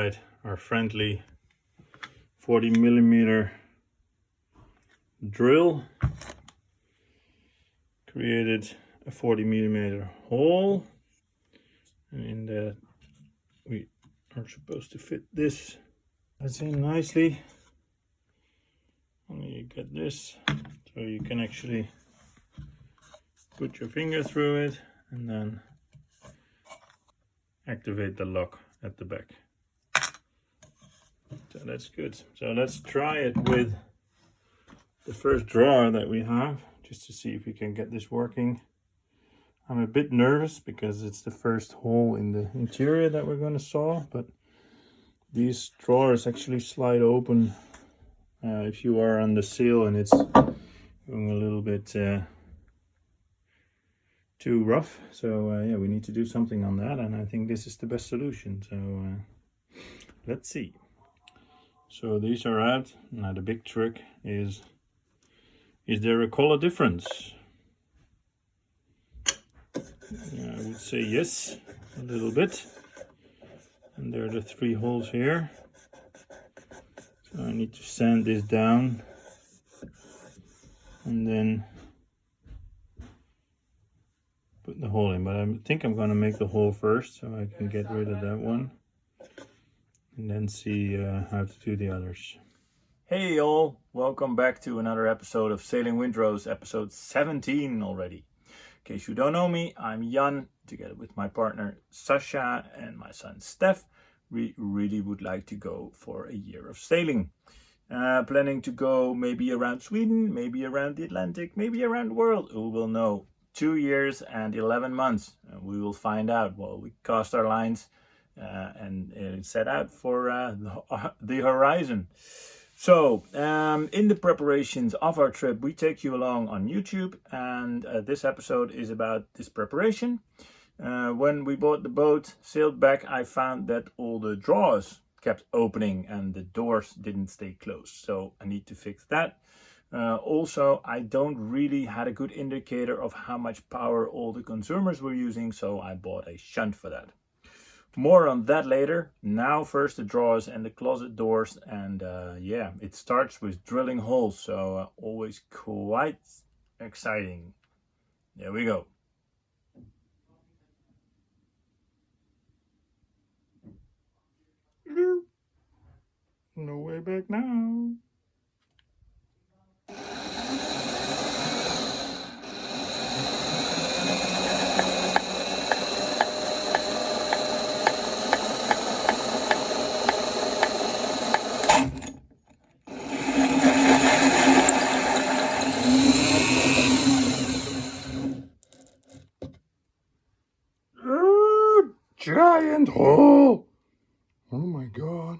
inside our friendly 40mm drill. Created a 40mm hole, and in that we are supposed to fit this. That's in nicely. Only you get this, so you can actually put your finger through it and then activate the lock at the back. So that's good. So let's try it with the first drawer that we have, just to see if we can get this working. I'm a bit nervous because it's the first hole in the interior that we're going to saw, but these drawers actually slide open if you are on the sill and it's going a little bit too rough. So yeah, we need to do something on that, and I think this is the best solution. So let's see. So these are out. Now the big trick is there a color difference? Yeah, I would say yes, a little bit. And there are the 3 holes here. So I need to sand this down and then put the hole in. But I think I'm going to make the hole first so I can get rid of that one and then see how to do the others. Hey all, welcome back to another episode of Sailing Windrows, episode 17 already. In case you don't know me, I'm Jan, together with my partner Sasha and my son Steph. We really would like to go for a year of sailing. Planning to go maybe around Sweden, maybe around the Atlantic, maybe around the world. Who will know? 2 years and 11 months. We will find out. Well, we cast our lines and set out for the horizon. So, in the preparations of our trip, we take you along on YouTube, and this episode is about this preparation. When we bought the boat, sailed back, I found that all the drawers kept opening and the doors didn't stay closed. So I need to fix that. Also, I don't really had a good indicator of how much power all the consumers were using, so I bought a shunt for that. More on that later. Now first the drawers and the closet doors, and yeah, it starts with drilling holes, so always quite exciting. There we go. No way back now. Giant hole! Oh my god.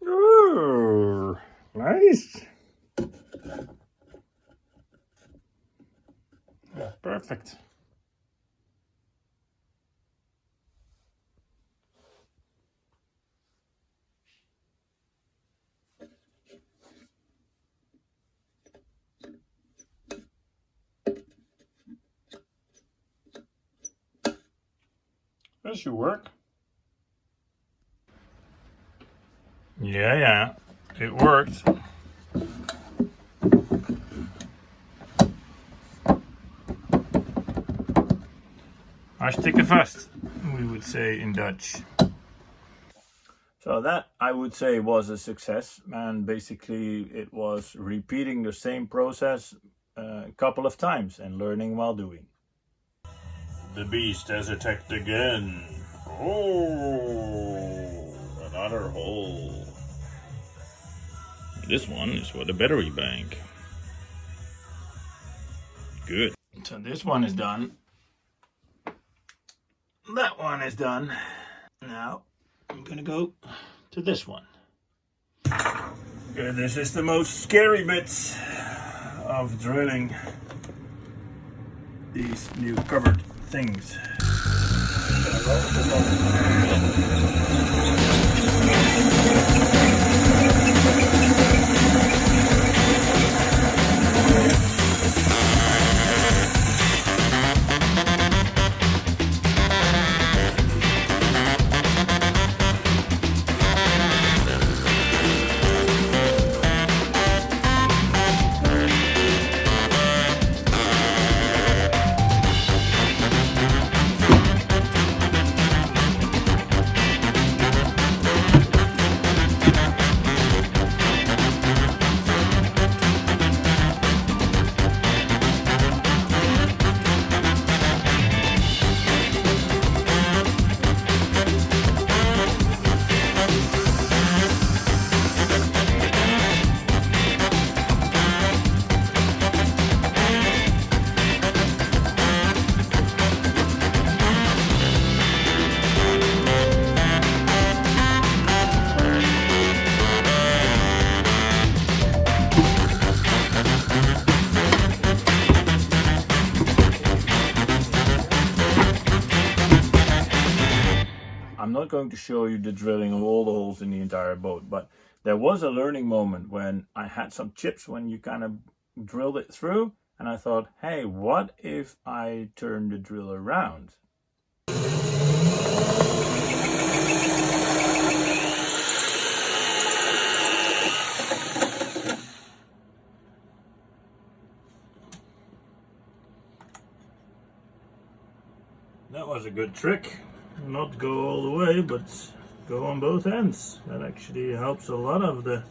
Oh, nice. Yeah, perfect. That should work. Yeah, it worked. Hartstikke vast, we would say in Dutch. So that, I would say, was a success, and basically it was repeating the same process a couple of times and learning while doing. The beast has attacked again. Oh, another hole. This one is for the battery bank. Good. So this one is done. That one is done. Now I'm gonna go to this one. Okay, this is the most scary bit of drilling these new covered things. I'm not going to show you the drilling of all the holes in the entire boat, but there was a learning moment when I had some chips when you kind of drilled it through, and I thought, hey, what if I turn the drill around? That was a good trick. Not go all the way, but go on both ends. That actually helps a lot of the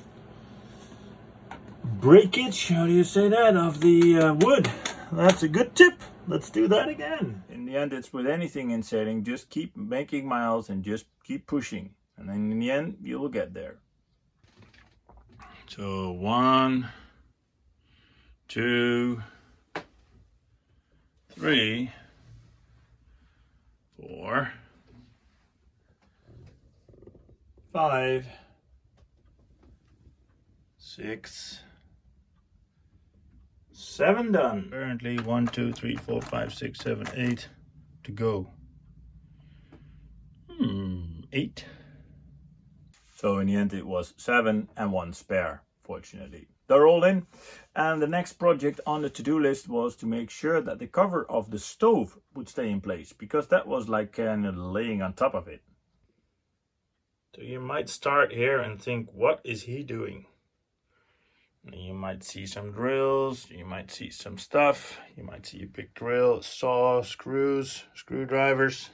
breakage, how do you say that, of the wood. That's a good tip. Let's do that again. In the end, it's with anything in sailing, just keep making miles and just keep pushing. And then in the end, you will get there. So 1, 2, 3, 4, 5, 6, 7 done. Currently 1, 2, 3, 4, 5, 6, 7, 8 to go. 8. So in the end it was 7 and 1 spare, fortunately. They're all in. And the next project on the to-do list was to make sure that the cover of the stove would stay in place, because that was like kind of laying on top of it. So you might start here and think, what is he doing? And you might see some drills, you might see some stuff, you might see a big drill, saw, screws, screwdrivers,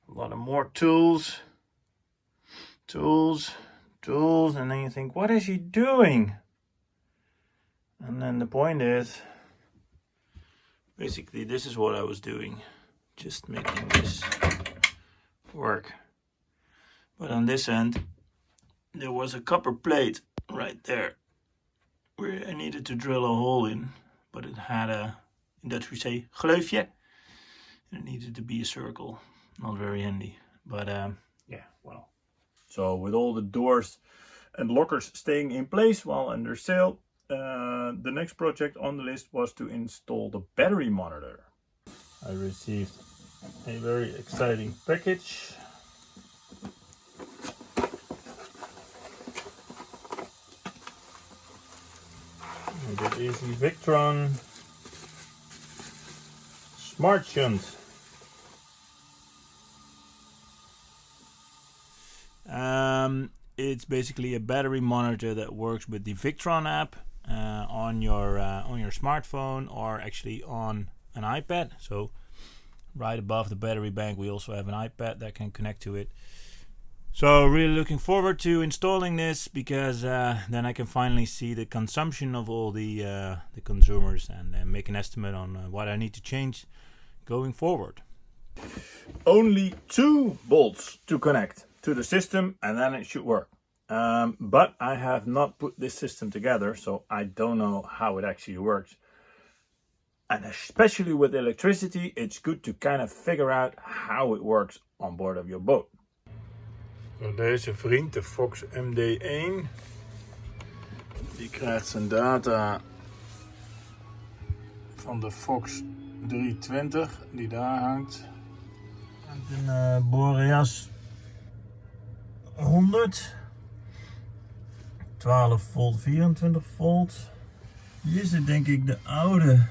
a lot of more tools, and then you think, what is he doing? And then the point is, basically this is what I was doing, just making this work. But on this end, there was a copper plate right there, where I needed to drill a hole in, but it had a, in Dutch we say, gleufje, and it needed to be a circle. Not very handy, but yeah, well. So with all the doors and lockers staying in place while under sail, the next project on the list was to install the battery monitor. I received a very exciting package. And it is the Victron Smart Shunt. It's basically a battery monitor that works with the Victron app on your smartphone, or actually on an iPad. So right above the battery bank we also have an iPad that can connect to it. So really looking forward to installing this, because then I can finally see the consumption of all the consumers and make an estimate on what I need to change going forward. Only 2 bolts to connect to the system and then it should work. But I have not put this system together, so I don't know how it actually works. And especially with electricity, it's good to kind of figure out how it works on board of your boat. So deze vriend, de Fox MD1, die krijgt zijn data van de Fox 320 die daar hangt. En een Boreas 100, 12 volt, 24 volt. Hier zit denk ik de oude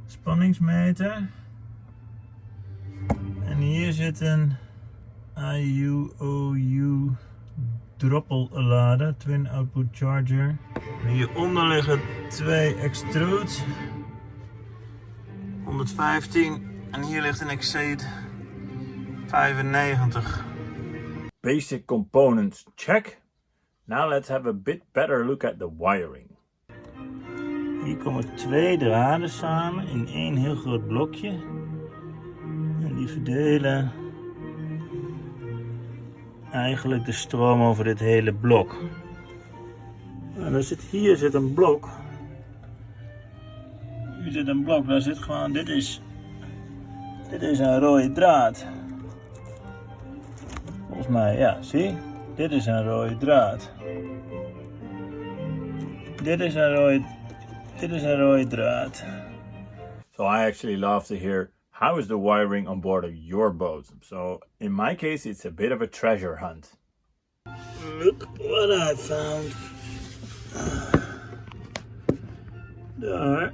spanningsmeter. En hier zit een IUOU droppelader, twin output charger. En hieronder liggen 2 extrude 115 en hier ligt een Exceed 95. Basic components check. Now let's have a bit better look at the wiring. Hier komen 2 draden samen in 1 heel groot blokje. En die verdelen eigenlijk de stroom over dit hele blok. En hier zit een blok. Hier zit een blok, daar zit gewoon, dit is een rode draad. Volgens mij, ja, zie? Dit is een rode draad. Dit is een rode draad. So I actually love to hear how is the wiring on board of your boat? So in my case, it's a bit of a treasure hunt. Look what I found. Daar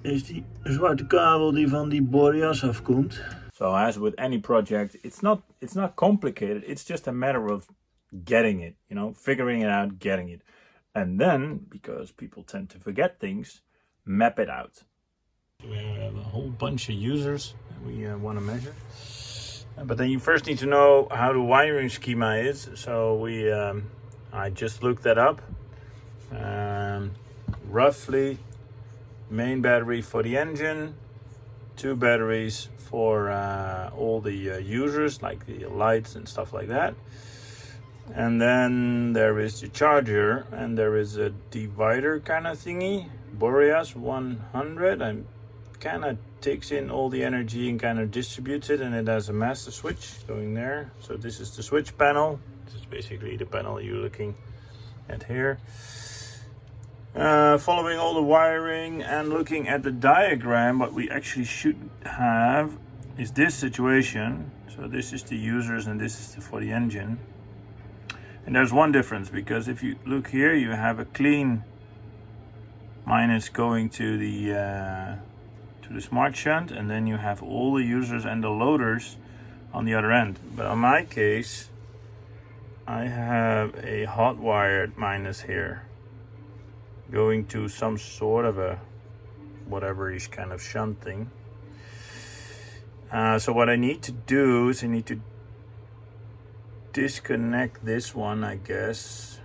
is die zwarte kabel die van die Boreas afkomt. So as with any project, it's not complicated. It's just a matter of getting it, you know, figuring it out, getting it. And then, because people tend to forget things, map it out. We have a whole bunch of users that we want to measure. But then you first need to know how the wiring schema is. So I just looked that up. Roughly, main battery for the engine, 2 batteries for all the users, like the lights and stuff like that. And then there is the charger, and there is a divider kind of thingy, Boreas 100, and kind of takes in all the energy and kind of distributes it, and it has a master switch going there. So this is the switch panel. This is basically the panel you're looking at here. Following all the wiring and looking at the diagram, what we actually should have is this situation. So this is the users and this is for the engine. And there's one difference, because if you look here, you have a clean minus going to the Smart Shunt, and then you have all the users and the loaders on the other end. But on my case, I have a hot wired minus here going to some sort of a whatever-ish kind of shunt thing. So what I need to do is I need to disconnect this one, I guess,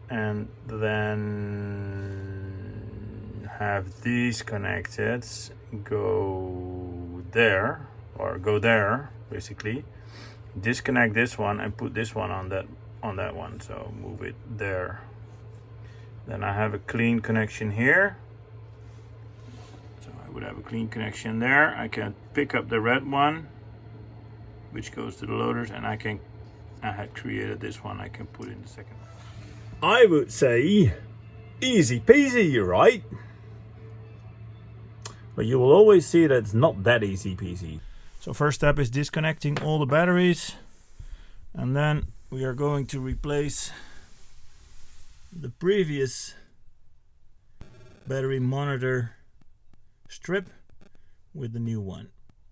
and then have these connected, go there, or go there basically, disconnect this one and put this one on that one, so move it there. Then I have a clean connection here, so I would have a clean connection there. I can pick up the red one, which goes to the loaders, and I had created this one, I can put in the second one. I would say easy peasy, you're right. But you will always see that it's not that easy peasy. So first step is disconnecting all the batteries, and then we are going to replace the previous battery monitor strip with the new one.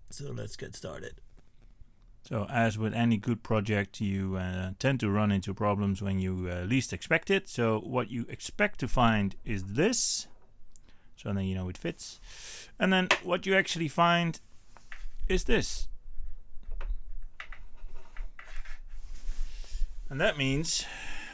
So let's get started. So as with any good project, you tend to run into problems when you least expect it. So what you expect to find is this. So then you know it fits. And then what you actually find is this. And that means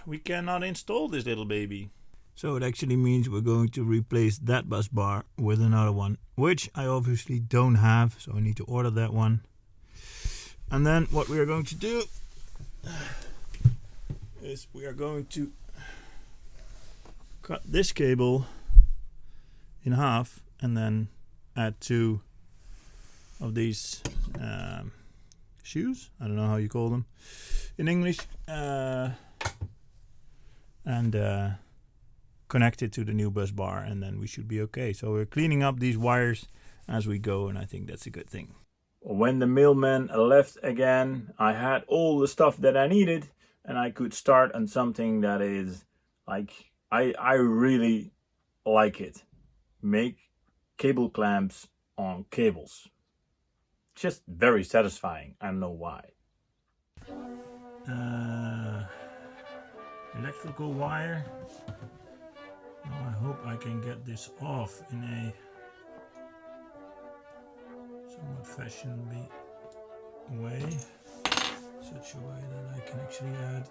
we cannot install this little baby. So it actually means we're going to replace that bus bar with another one, which I obviously don't have. So I need to order that one. And then what we are going to do is we are going to cut this cable in half and then add 2 of these shoes. I don't know how you call them in English. And connect it to the new bus bar, and then we should be okay. So we're cleaning up these wires as we go, and I think that's a good thing. When the mailman left again, I had all the stuff that I needed, and I could start on something that is like, I really like it. Make cable clamps on cables. Just very satisfying. I don't know why. Electrical wire. Now I hope I can get this off in a somewhat fashionably way, such a way that I can actually add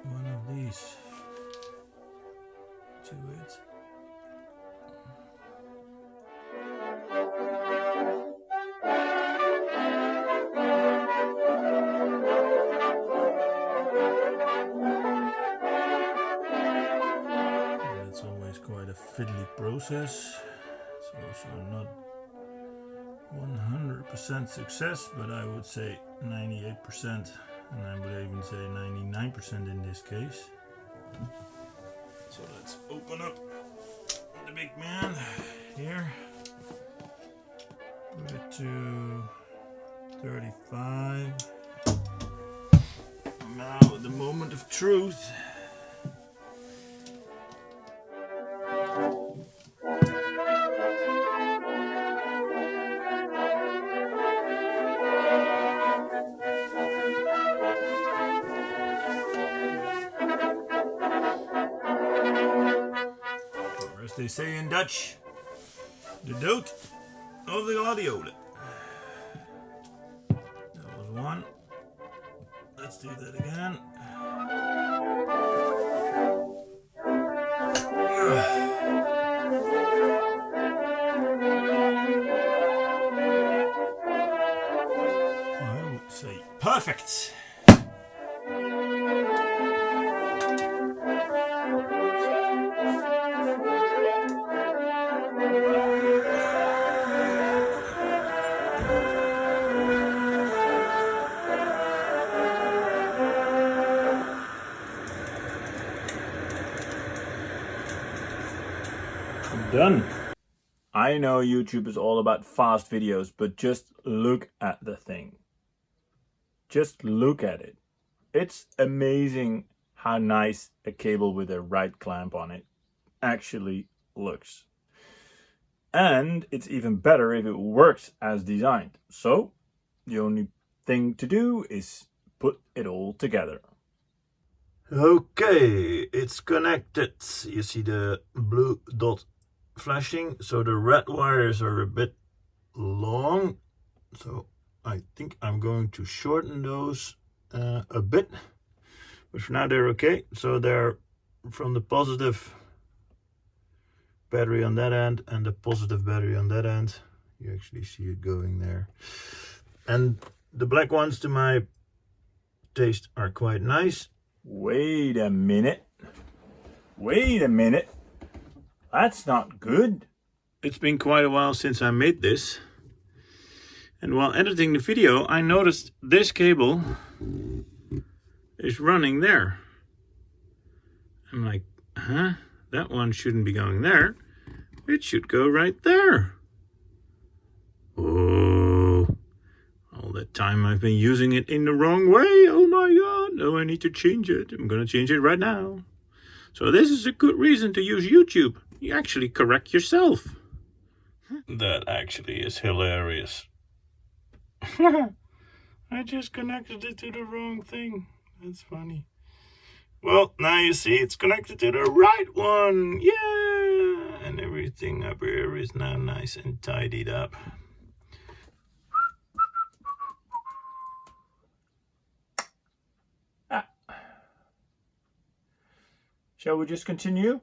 one of these to it. And it's always quite a fiddly process. It's also not 100% success, but I would say 98%, and I would even say 99% in this case. So let's open up the big man here. Put it to 35. Now the moment of truth. Or as they say in Dutch, de dood of the gladiolen. That was one. Let's do that again. I would say perfect. Done. I know YouTube is all about fast videos, but just look at the thing. Just look at it. It's amazing how nice a cable with a right clamp on it actually looks. And it's even better if it works as designed. So the only thing to do is put it all together. Okay, it's connected. You see the blue dot flashing, so the red wires are a bit long, so I think I'm going to shorten those a bit, but for now they're okay. So they're from the positive battery on that end and the positive battery on that end. You actually see it going there, and the black ones to my taste are quite nice. Wait a minute, that's not good. It's been quite a while since I made this. And while editing the video, I noticed this cable is running there. I'm like, huh? That one shouldn't be going there. It should go right there. Oh, all that time I've been using it in the wrong way. Oh my God. No, I need to change it. I'm going to change it right now. So this is a good reason to use YouTube. You actually correct yourself. That actually is hilarious. I just connected it to the wrong thing. That's funny. Well, now you see it's connected to the right one. Yeah! And everything up here is now nice and tidied up. Shall we just continue?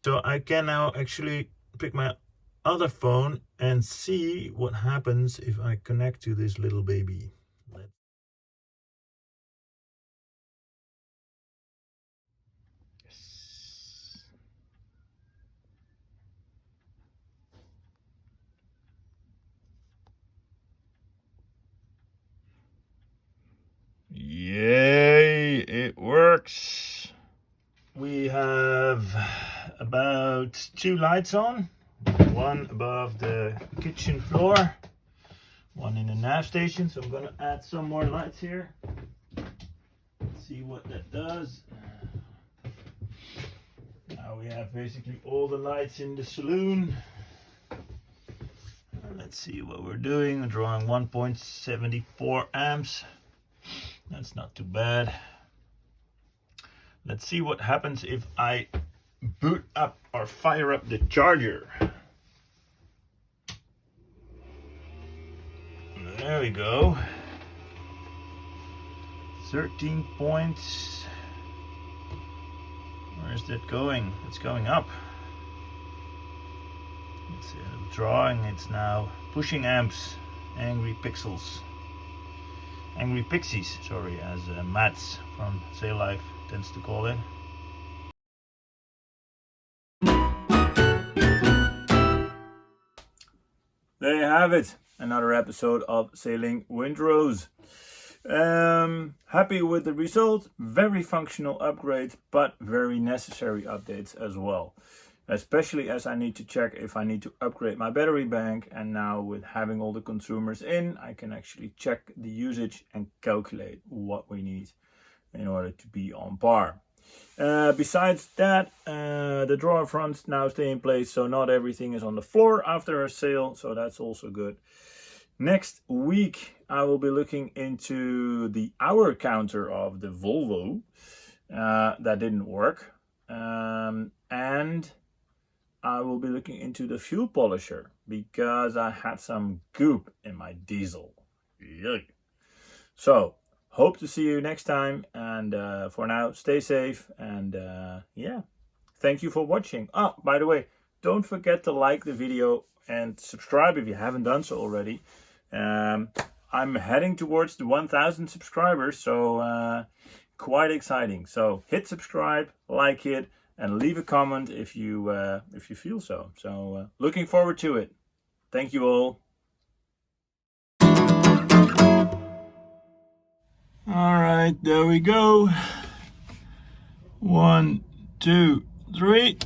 So I can now actually pick my other phone and see what happens if I connect to this little baby. Yes. Yay, it works. We have about 2 lights on. One above the kitchen floor, one in the nav station. So I'm going to add some more lights here. Let's see what that does. Now we have basically all the lights in the saloon. Let's see what we're doing. We're drawing 1.74 amps. That's not too bad. Let's see what happens if I boot up or fire up the charger. There we go. 13 points. Where is that going? It's going up. Let's see, I'm drawing. It's now pushing amps. Angry pixels. Angry pixies, sorry, as Mats from Say Life tends to call it. There you have it, another episode of Sailing Windrows. Happy with the result. Very functional upgrades, but very necessary updates as well. especially as I need to check if I need to upgrade my battery bank. And now with having all the consumers in, I can actually check the usage and calculate what we need in order to be on par. Besides that, the drawer fronts now stay in place, so not everything is on the floor after a sale, so that's also good. Next week I will be looking into the hour counter of the Volvo. That didn't work. And I will be looking into the fuel polisher because I had some goop in my diesel. Yuck. So hope to see you next time, and for now, stay safe, and yeah, thank you for watching. Oh, by the way, don't forget to like the video and subscribe if you haven't done so already. I'm heading towards the 1,000 subscribers, so quite exciting. So hit subscribe, like it, and leave a comment if you feel so. So looking forward to it. Thank you all. All right, there we go. 1, 2, 3.